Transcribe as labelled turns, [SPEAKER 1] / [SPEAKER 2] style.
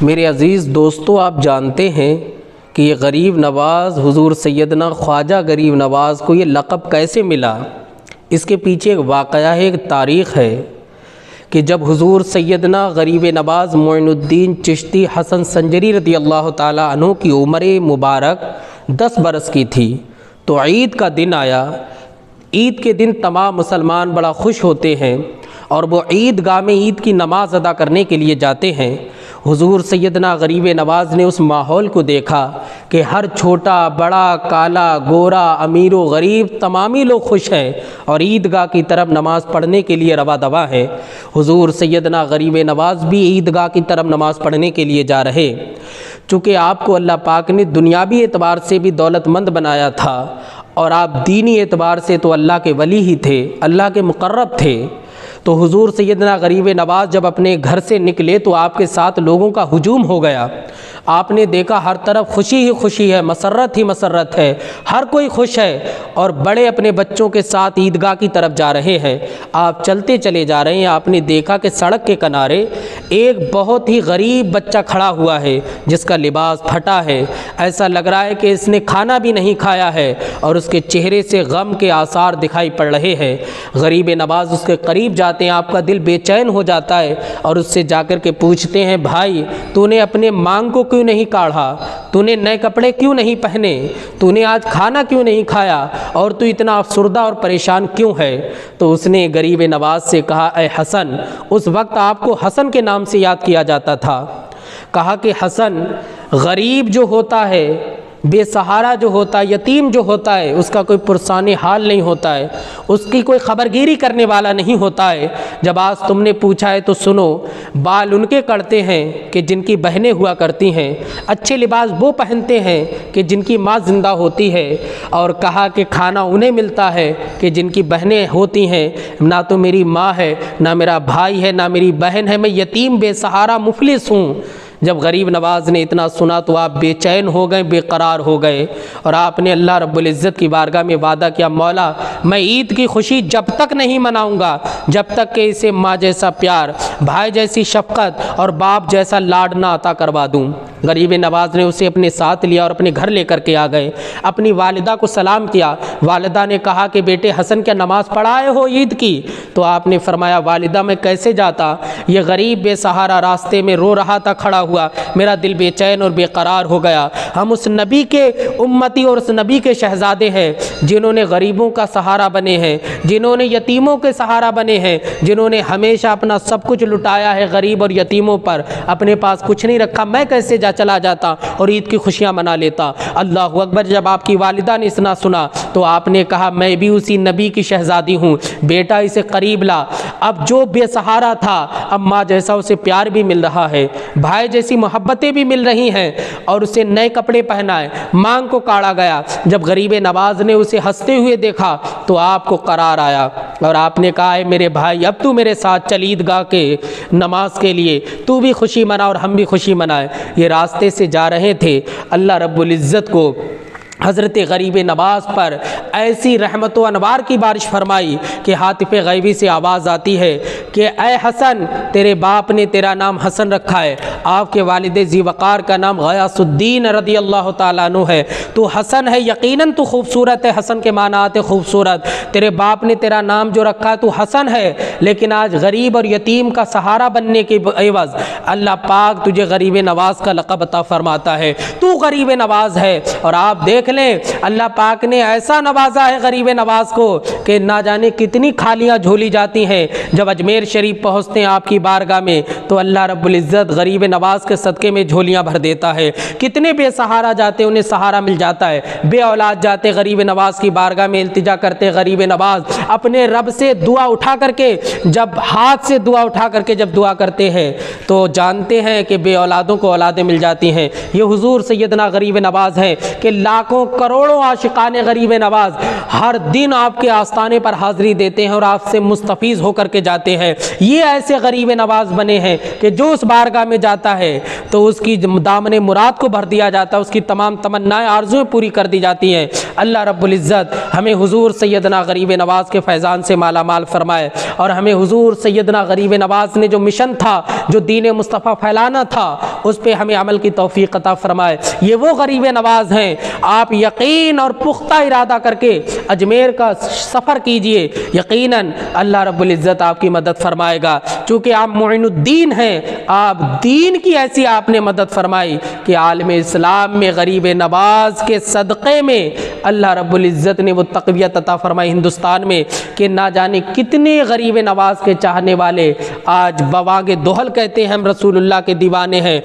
[SPEAKER 1] میرے عزیز دوستو، آپ جانتے ہیں کہ یہ غریب نواز حضور سیدنا خواجہ غریب نواز کو یہ لقب کیسے ملا؟ اس کے پیچھے ایک واقعہ ہے، ایک تاریخ ہے کہ جب حضور سیدنا غریب نواز معین الدین چشتی حسن سنجری رضی اللہ تعالیٰ عنہ کی عمر مبارک 10 برس کی تھی تو عید کا دن آیا۔ عید کے دن تمام مسلمان بڑا خوش ہوتے ہیں اور وہ عید گاہ میں عید کی نماز ادا کرنے کے لیے جاتے ہیں۔ حضور سیدنا غریب نواز نے اس ماحول کو دیکھا کہ ہر چھوٹا بڑا کالا گورا امیر و غریب تمام ہی لوگ خوش ہیں اور عید گاہ کی طرف نماز پڑھنے کے لیے رواں دواں ہیں۔ حضور سیدنا غریب نواز بھی عید گاہ کی طرف نماز پڑھنے کے لیے جا رہے۔ چونکہ آپ کو اللہ پاک نے دنیاوی اعتبار سے بھی دولت مند بنایا تھا اور آپ دینی اعتبار سے تو اللہ کے ولی ہی تھے، اللہ کے مقرب تھے، تو حضور سیدنا غریب نواز جب اپنے گھر سے نکلے تو آپ کے ساتھ لوگوں کا ہجوم ہو گیا۔ آپ نے دیکھا ہر طرف خوشی ہی خوشی ہے، مسرت ہی مسرت ہے، ہر کوئی خوش ہے اور بڑے اپنے بچوں کے ساتھ عیدگاہ کی طرف جا رہے ہیں۔ آپ چلتے چلے جا رہے ہیں، آپ نے دیکھا کہ سڑک کے کنارے ایک بہت ہی غریب بچہ کھڑا ہوا ہے جس کا لباس پھٹا ہے، ایسا لگ رہا ہے کہ اس نے کھانا بھی نہیں کھایا ہے اور اس کے چہرے سے غم کے آثار دکھائی پڑ رہے ہیں۔ غریب نواز اس کے قریب جاتے ہیں، آپ کا دل بے چین ہو جاتا ہے اور اس سے جا کر کے پوچھتے ہیں، بھائی تو نے اپنے مانگ کو کیوں نہیں کاڑھا؟ تو نے نئے کپڑے کیوں نہیں پہنے؟ تو نے آج کھانا کیوں نہیں کھایا اور تو اتنا افسردہ اور پریشان کیوں ہے؟ تو اس نے غریب نواز سے کہا، اے حسن، اس وقت آپ کو حسن کے نام سے یاد کیا جاتا تھا۔ کہا کہ حسن، غریب جو ہوتا ہے، بے سہارا جو ہوتا ہے، یتیم جو ہوتا ہے، اس کا کوئی پرسان حال نہیں ہوتا ہے، اس کی کوئی خبرگیری کرنے والا نہیں ہوتا ہے۔ جب آج تم نے پوچھا ہے تو سنو، بال ان کے کٹتے ہیں کہ جن کی بہنیں ہوا کرتی ہیں، اچھے لباس وہ پہنتے ہیں کہ جن کی ماں زندہ ہوتی ہے، اور کہا کہ کھانا انہیں ملتا ہے کہ جن کی بہنیں ہوتی ہیں، نہ تو میری ماں ہے، نہ میرا بھائی ہے، نہ میری بہن ہے، میں یتیم بے سہارا مفلس ہوں۔ جب غریب نواز نے اتنا سنا تو آپ بے چین ہو گئے، بے قرار ہو گئے اور آپ نے اللہ رب العزت کی بارگاہ میں وعدہ کیا، مولا میں عید کی خوشی جب تک نہیں مناؤں گا جب تک کہ اسے ماں جیسا پیار، بھائی جیسی شفقت اور باپ جیسا لاڈ نہ عطا کروا دوں۔ غریب نواز نے اسے اپنے ساتھ لیا اور اپنے گھر لے کر کے آ گئے، اپنی والدہ کو سلام کیا۔ والدہ نے کہا کہ بیٹے حسن کیا نماز پڑھائے ہو عید کی؟ تو آپ نے فرمایا، والدہ میں کیسے جاتا، یہ غریب بے سہارا راستے میں رو رہا تھا کھڑا ہوا، میرا دل بے چین اور بے قرار ہو گیا۔ ہم اس نبی کے امتی اور اس نبی کے شہزادے ہیں جنہوں نے غریبوں کا سہارا بنے ہیں، جنہوں نے یتیموں کے سہارا بنے ہیں، جنہوں نے ہمیشہ اپنا سب کچھ لٹایا ہے غریب اور یتیموں پر، اپنے پاس کچھ نہیں رکھا۔ میں کیسے چلا جاتا اور عید کی خوشیاں منا لیتا؟ اللہ اکبر۔ جب آپ کی والدہ نے اتنا سنا تو آپ نے کہا، میں بھی اسی نبی کی شہزادی ہوں، بیٹا اسے قریب لا۔ اب جو بے سہارا تھا اب ماں جیسا اسے پیار بھی مل رہا ہے، بھائی جیسی محبتیں بھی مل رہی ہیں اور اسے نئے کپڑے پہنائے، مانگ کو کاڑا گیا۔ جب غریب نواز نے اسے ہنستے ہوئے دیکھا تو آپ کو قرار آیا اور آپ نے کہا، اے میرے بھائی اب تو میرے ساتھ چل عیدگاہ کے نماز کے لیے، تو بھی خوشی منا اور ہم بھی خوشی منائے۔ یہ راستے سے جا رہے تھے، اللہ رب العزت کو حضرت غریب نواز پر ایسی رحمت و انوار کی بارش فرمائی کہ ہاتف غیبی سے آواز آتی ہے کہ اے حسن، تیرے باپ نے تیرا نام حسن رکھا ہے، آپ کے والد ذی وقار کا نام غیاث الدین رضی اللہ تعالیٰ عنہ ہے، تو حسن ہے، یقیناً تو خوبصورت ہے، حسن کے معنی آتے خوبصورت، تیرے باپ نے تیرا نام جو رکھا ہے تو حسن ہے، لیکن آج غریب اور یتیم کا سہارا بننے کے عوض اللہ پاک تجھے غریب نواز کا لقب عطا فرماتا ہے، تو غریب نواز ہے۔ اور آپ دیکھ لیں اللہ پاک نے ایسا نوازا ہے غریب نواز کو کہ نہ جانے کتنی کھالیاں جھولی جاتی ہیں۔ جب اجمیر شریف پہنچتے ہیں آپ کی بارگاہ میں تو اللہ رب العزت غریب نواز کے صدقے میں جھولیاں بھر دیتا ہے۔ کتنے بے سہارا جاتے انہیں سہارا مل جاتا ہے، بے اولاد جاتے غریب نواز کی بارگاہ میں التجا کرتے، غریب نواز اپنے رب سے دعا اٹھا کر کے، جب ہاتھ سے دعا اٹھا کر کے جب دعا کرتے ہیں تو جانتے ہیں کہ بے اولادوں کو اولادیں مل جاتی ہیں۔ یہ حضور سیدنا غریب نواز ہے کہ لاکھوں کروڑوں عاشقان غریب نواز ہر دن آپ کے آستانے پر حاضری دیتے ہیں اور آپ سے مستفیض ہو کر کے جاتے ہیں۔ یہ ایسے غریب نواز بنے ہیں کہ جو اس بارگاہ میں جاتا ہے تو اس کی دامن مراد کو بھر دیا جاتا ہے، اس کی تمام تمنائیں آرزویں پوری کر دی جاتی ہیں۔ اللہ رب العزت ہمیں حضور سیدنا غریب نواز کے فیضان سے مالا مال فرمائے، اور ہمیں حضور سیدنا غریب نواز نے جو مشن تھا، جو دین مصطفیٰ پھیلانا تھا، اس پہ ہمیں عمل کی توفیق عطا فرمائے۔ یہ وہ غریب نواز ہیں، آپ یقین اور پختہ ارادہ کر کے اجمیر کا سفر کیجئے، یقیناً اللہ رب العزت آپ کی مدد فرمائے گا، چونکہ آپ معین الدین ہیں، آپ دین کی ایسی آپ نے مدد فرمائی کہ عالم اسلام میں غریب نواز کے صدقے میں اللہ رب العزت نے وہ تقویت عطا فرمائی ہندوستان میں کہ نہ جانے کتنے غریب نواز کے چاہنے والے آج بوانگ دہل کہتے ہیں ہم رسول اللہ کے دیوانے ہیں۔